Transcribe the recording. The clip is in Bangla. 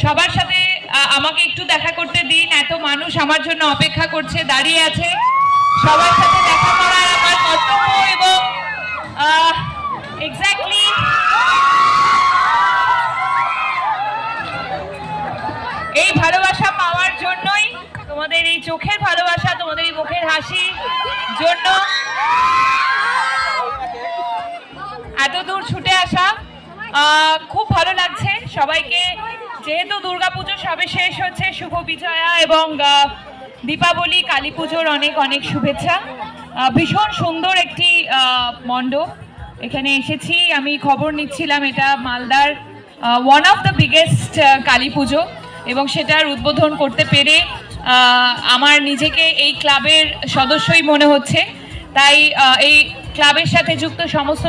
সবার সাথে আমাকে একটু দেখা করতে দিন। এত মানুষ আমার জন্য অপেক্ষা করছে, দাঁড়িয়ে আছে। সবার সাথে দেখা করার আমার কর্তব্য এবং এক্স্যাক্টলি এই ভালোবাসা পাওয়ার জন্যই, তোমাদের এই চোখের ভালোবাসা, তোমাদের এই মুখের হাসির জন্য এত দূর ছুটে আসা। খুব ভালো লাগছে সবাইকে। যেহেতু দুর্গাপুজো সবে শেষ হচ্ছে, শুভ বিজয়া এবং দীপাবলি, কালী পুজোর অনেক অনেক শুভেচ্ছা। ভীষণ সুন্দর একটি মণ্ডপ, এখানে এসেছি। আমি খবর নিচ্ছিলাম, এটা মালদার one of the biggest Kali পুজো, এবং সেটার উদ্বোধন করতে পেরে আমার নিজেকে এই ক্লাবের সদস্যই মনে হচ্ছে। তাই এই ক্লাবের সাথে যুক্ত সমস্ত